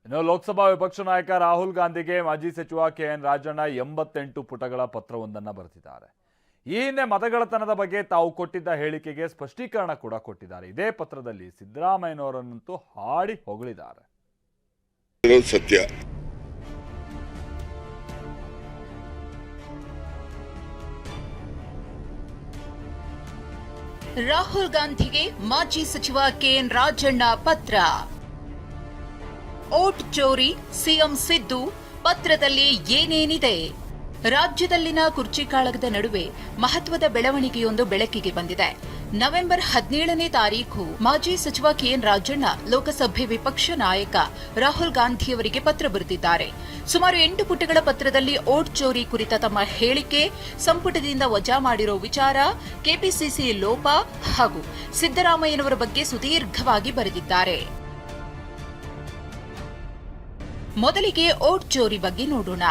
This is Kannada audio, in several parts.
ಇನ್ನು ಲೋಕಸಭಾ ವಿಪಕ್ಷ ನಾಯಕ ರಾಹುಲ್ ಗಾಂಧಿಗೆ ಮಾಜಿ ಸಚಿವ ಕೆಎನ್ ರಾಜಣ್ಣ 88 ಪುಟಗಳ ಪತ್ರವೊಂದನ್ನು ಬರೆದಿದ್ದಾರೆ. ಈ ಹಿಂದೆ ಮತಗಳತನದ ಬಗ್ಗೆ ತಾವು ಕೊಟ್ಟಿದ್ದ ಹೇಳಿಕೆಗೆ ಸ್ಪಷ್ಟೀಕರಣ ಕೂಡ ಕೊಟ್ಟಿದ್ದಾರೆ. ಇದೇ ಪತ್ರದಲ್ಲಿ ಸಿದ್ದರಾಮಯ್ಯನವರನ್ನಂತೂ ಹಾಡಿ ಹೊಗಳಿದ್ದಾರೆ. ಸತ್ಯ ರಾಹುಲ್ ಗಾಂಧಿಗೆ ಮಾಜಿ ಸಚಿವ ಕೆಎನ್ ರಾಜಣ್ಣ ಪತ್ರ. ಓಟ್ ಚೋರಿ, ಸಿಎಂ ಸಿದ್ದು ಪತ್ರದಲ್ಲಿ ಏನೇನಿದೆ? ರಾಜ್ಯದಲ್ಲಿನ ಕುರ್ಚಿ ಕಾಳಗದ ನಡುವೆ ಮಹತ್ವದ ಬೆಳವಣಿಗೆಯೊಂದು ಬೆಳಕಿಗೆ ಬಂದಿದೆ. ನವೆಂಬರ್ 17ನೇ ತಾರೀಖು ಮಾಜಿ ಸಚಿವ ಕೆಎನ್ ರಾಜಣ್ಣ ಲೋಕಸಭೆ ವಿಪಕ್ಷ ನಾಯಕ ರಾಹುಲ್ ಗಾಂಧಿಯವರಿಗೆ ಪತ್ರ ಬರೆದಿದ್ದಾರೆ. ಸುಮಾರು 8 ಪುಟಗಳ ಪತ್ರದಲ್ಲಿ ಓಟ್ ಚೋರಿ ಕುರಿತ ತಮ್ಮ ಹೇಳಿಕೆ, ಸಂಪುಟದಿಂದ ವಜಾ ಮಾಡಿರೋ ವಿಚಾರ, ಕೆಪಿಸಿಸಿ ಲೋಪ ಹಾಗೂ ಸಿದ್ದರಾಮಯ್ಯನವರ ಬಗ್ಗೆ ಸುದೀರ್ಘವಾಗಿ ಬರೆದಿದ್ದಾರೆ. ಮೊದಲಿಗೆ ಓಟ್ ಚೋರಿ ಬಗ್ಗೆ ನೋಡೋಣ.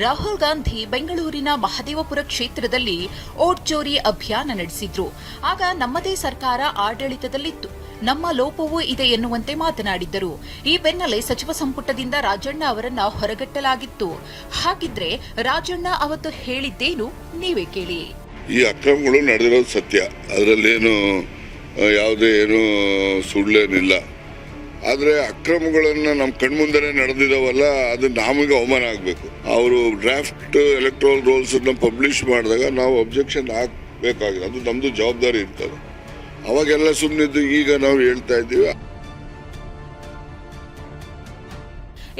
ರಾಹುಲ್ ಗಾಂಧಿ ಬೆಂಗಳೂರಿನ ಮಹದೇವಪುರ ಕ್ಷೇತ್ರದಲ್ಲಿ ಓಟ್ ಚೋರಿ ಅಭಿಯಾನ ನಡೆಸಿದ್ರು. ಆಗ ನಮ್ಮದೇ ಸರ್ಕಾರ ಆಡಳಿತದಲ್ಲಿತ್ತು, ನಮ್ಮ ಲೋಪವೂ ಇದೆ ಎನ್ನುವಂತೆ ಮಾತನಾಡಿದ್ದರು. ಈ ಬೆನ್ನಲ್ಲೇ ಸಚಿವ ಸಂಪುಟದಿಂದ ರಾಜಣ್ಣ ಅವರನ್ನ ಹೊರಗಟ್ಟಲಾಗಿತ್ತು. ಹಾಗಿದ್ರೆ ರಾಜಣ್ಣ ಅವತ್ತು ಹೇಳಿದ್ದೇನು ನೀವೇ ಕೇಳಿ. ಈ ಅಕ್ರಮಗಳು ನಡೆದಿರೋದು ಸತ್ಯ, ಅದರಲ್ಲೇನು ಯಾವುದೇ ಏನು ಸುಳ್ಳೇನಿಲ್ಲ. ಆದರೆ ಅಕ್ರಮಗಳನ್ನು ನಮ್ಮ ಕಣ್ಮುಂದೆನೇ ನಡೆದಿದ್ದಾವಲ್ಲ, ಅದು ನಮಗೆ ಅವಮಾನ ಆಗಬೇಕು. ಅವರು ಡ್ರಾಫ್ಟ್ ಎಲೆಕ್ಟ್ರಲ್ ರೋಲ್ಸ್ ಪಬ್ಲಿಷ್ ಮಾಡಿದಾಗ ನಾವು ಅಬ್ಜೆಕ್ಷನ್ ಹಾಕಬೇಕಾಗಿದೆ, ಅದು ನಮ್ಮದು ಜವಾಬ್ದಾರಿ ಇರ್ತದೆ. ಅವಾಗೆಲ್ಲ ಸುಮ್ಮನಿದ್ದು ಈಗ ನಾವು ಹೇಳ್ತಾ ಇದ್ದೀವಿ.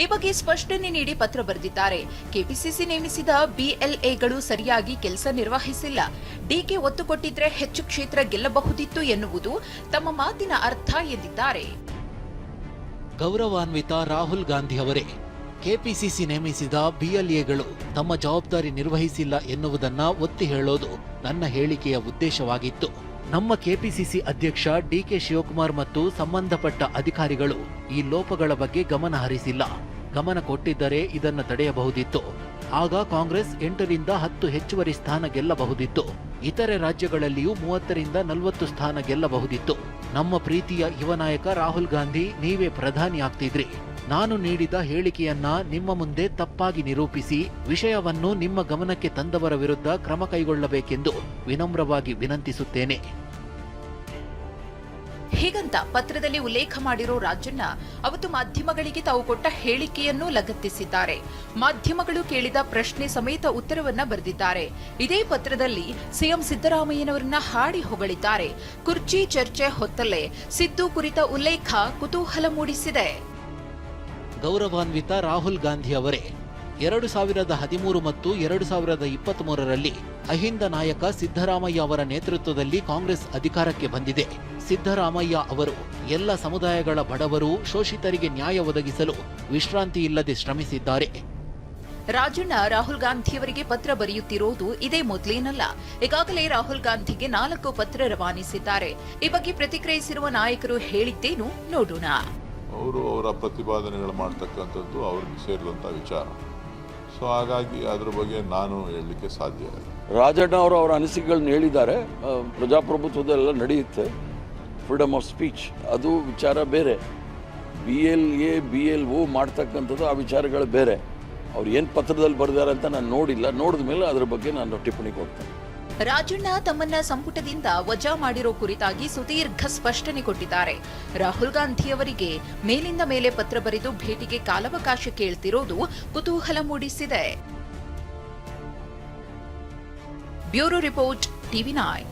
ಈ ಬಗ್ಗೆ ಸ್ಪಷ್ಟನೆ ನೀಡಿ ಪತ್ರ ಬರೆದಿದ್ದಾರೆ. ಕೆಪಿಸಿಸಿ ನೇಮಿಸಿದ ಬಿಎಲ್ಎಗಳು ಸರಿಯಾಗಿ ಕೆಲಸ ನಿರ್ವಹಿಸಿಲ್ಲ. ಡಿಕೆ ಒತ್ತು ಕೊಟ್ಟಿದ್ರೆ ಹೆಚ್ಚು ಕ್ಷೇತ್ರ ಗೆಲ್ಲಬಹುದಿತ್ತು ಎನ್ನುವುದು ತಮ್ಮ ಮಾತಿನ ಅರ್ಥ ಎಂದಿದ್ದಾರೆ. ಗೌರವಾನ್ವಿತ ರಾಹುಲ್ ಗಾಂಧಿ ಅವರೇ, ಕೆಪಿಸಿಸಿ ನೇಮಿಸಿದ ಬಿಎಲ್ಎಗಳು ತಮ್ಮ ಜವಾಬ್ದಾರಿ ನಿರ್ವಹಿಸಿಲ್ಲ ಎನ್ನುವುದನ್ನ ಒತ್ತಿ ಹೇಳೋದು ನನ್ನ ಹೇಳಿಕೆಯ ಉದ್ದೇಶವಾಗಿತ್ತು. ನಮ್ಮ ಕೆಪಿಸಿಸಿ ಅಧ್ಯಕ್ಷ ಡಿಕೆ ಶಿವಕುಮಾರ್ ಮತ್ತು ಸಂಬಂಧಪಟ್ಟ ಅಧಿಕಾರಿಗಳು ಈ ಲೋಪಗಳ ಬಗ್ಗೆ ಗಮನ ಹರಿಸಿಲ್ಲ. ಗಮನ ಕೊಟ್ಟಿದ್ದರೆ ಇದನ್ನು ತಡೆಯಬಹುದಿತ್ತು. ಆಗ ಕಾಂಗ್ರೆಸ್ 8ರಿಂದ 10 ಹೆಚ್ಚುವರಿ ಸ್ಥಾನ ಗೆಲ್ಲಬಹುದಿತ್ತು. ಇತರೆ ರಾಜ್ಯಗಳಲ್ಲಿಯೂ 30ರಿಂದ 40 ಸ್ಥಾನ ಗೆಲ್ಲಬಹುದಿತ್ತು. ನಮ್ಮ ಪ್ರೀತಿಯ ಯುವ ನಾಯಕ ರಾಹುಲ್ ಗಾಂಧಿ, ನೀವೇ ಪ್ರಧಾನಿ ಆಗ್ತಿದ್ರಿ. ನಾನು ನೀಡಿದ ಹೇಳಿಕೆಯನ್ನ ನಿಮ್ಮ ಮುಂದೆ ತಪ್ಪಾಗಿ ನಿರೂಪಿಸಿ ವಿಷಯವನ್ನು ನಿಮ್ಮ ಗಮನಕ್ಕೆ ತಂದವರ ವಿರುದ್ಧ ಕ್ರಮ ಕೈಗೊಳ್ಳಬೇಕೆಂದು ವಿನಮ್ರವಾಗಿ ವಿನಂತಿಸುತ್ತೇನೆ. ಹೀಗಂತ ಪತ್ರದಲ್ಲಿ ಉಲ್ಲೇಖ ಮಾಡಿರೋ ರಾಜಣ್ಣ ಅವತ್ತು ಮಾಧ್ಯಮಗಳಿಗೆ ತಾವು ಕೊಟ್ಟ ಹೇಳಿಕೆಯನ್ನು ಲಗತ್ತಿಸಿದ್ದಾರೆ. ಮಾಧ್ಯಮಗಳು ಕೇಳಿದ ಪ್ರಶ್ನೆ ಸಮೇತ ಉತ್ತರವನ್ನ ಬರೆದಿದ್ದಾರೆ. ಇದೇ ಪತ್ರದಲ್ಲಿ ಸಿಎಂ ಸಿದ್ದರಾಮಯ್ಯನವರನ್ನ ಹಾಡಿ ಹೊಗಳಿದ್ದಾರೆ. ಕುರ್ಚಿ ಚರ್ಚೆ ಹೊತ್ತಲ್ಲೇ ಸಿದ್ದು ಕುರಿತ ಉಲ್ಲೇಖ ಕುತೂಹಲ ಮೂಡಿಸಿದೆ. ಗೌರವಾನ್ವಿತ ರಾಹುಲ್ ಗಾಂಧಿ ಅವರೇ, 2013 ಮತ್ತು 2023ರಲ್ಲಿ ಅಹಿಂದ ನಾಯಕ ಸಿದ್ದರಾಮಯ್ಯ ಅವರ ನೇತೃತ್ವದಲ್ಲಿ ಕಾಂಗ್ರೆಸ್ ಅಧಿಕಾರಕ್ಕೆ ಬಂದಿದೆ. ಸಿದ್ದರಾಮಯ್ಯ ಅವರು ಎಲ್ಲ ಸಮುದಾಯಗಳ ಬಡವರು, ಶೋಷಿತರಿಗೆ ನ್ಯಾಯ ಒದಗಿಸಲು ವಿಶ್ರಾಂತಿ ಇಲ್ಲದೆ ಶ್ರಮಿಸಿದ್ದಾರೆ. ರಾಜಣ್ಣ ರಾಹುಲ್ ಗಾಂಧಿಯವರಿಗೆ ಪತ್ರ ಬರೆಯುತ್ತಿರುವುದು ಇದೇ ಮೊದಲೇನಲ್ಲ. ಈಗಾಗಲೇ ರಾಹುಲ್ ಗಾಂಧಿಗೆ 4 ಪತ್ರ ರವಾನಿಸಿದ್ದಾರೆ. ಈ ಬಗ್ಗೆ ಪ್ರತಿಕ್ರಿಯಿಸಿರುವ ನಾಯಕರು ಹೇಳಿದ್ದೇನು ನೋಡೋಣ. ಅವರ ಪ್ರತಿಪಾದನೆಗಳು ಮಾಡ್ತಕ್ಕಂಥದ್ದು ಅವ್ರಿಗೆ ಸೇರಿದಂಥ ವಿಚಾರ. ಸೊ ಹಾಗಾಗಿ ಅದ್ರ ಬಗ್ಗೆ ನಾನು ಹೇಳಲಿಕ್ಕೆ ಸಾಧ್ಯ ಇಲ್ಲ. ರಾಜಣ್ಣ ಅವರು ಅವರ ಅನಿಸಿಕೆಗಳನ್ನ ಹೇಳಿದ್ದಾರೆ. ಪ್ರಜಾಪ್ರಭುತ್ವದೆಲ್ಲ ನಡೆಯುತ್ತೆ, ಫ್ರೀಡಮ್ ಆಫ್ ಸ್ಪೀಚ್, ಅದು ವಿಚಾರ ಬೇರೆ. BLA BLO ಮಾಡ್ತಕ್ಕಂಥದ್ದು ಆ ವಿಚಾರಗಳು ಬೇರೆ. ಅವ್ರು ಏನು ಪತ್ರದಲ್ಲಿ ಬರೆದಾರೆ ಅಂತ ನಾನು ನೋಡಿಲ್ಲ. ನೋಡಿದ ಮೇಲೆ ಅದ್ರ ಬಗ್ಗೆ ನಾನು ಟಿಪ್ಪಣಿ ಕೊಡ್ತೇನೆ. ರಾಜಣ್ಣ ತಮ್ಮನ್ನ ಸಂಪುಟದಿಂದ ವಜಾ ಮಾಡಿರೋ ಕುರಿತಾಗಿ ಸುದೀರ್ಘ ಸ್ಪಷ್ಟನೆ ಕೊಟ್ಟಿದ್ದಾರೆ. ರಾಹುಲ್ ಗಾಂಧಿಯವರಿಗೆ ಮೇಲಿಂದ ಮೇಲೆ ಪತ್ರ ಬರೆದು ಭೇಟಿಗೆ ಕಾಲಾವಕಾಶ ಕೇಳ್ತಿರೋದು ಕುತೂಹಲ ಮೂಡಿಸಿದೆ. Bureau report, TV9.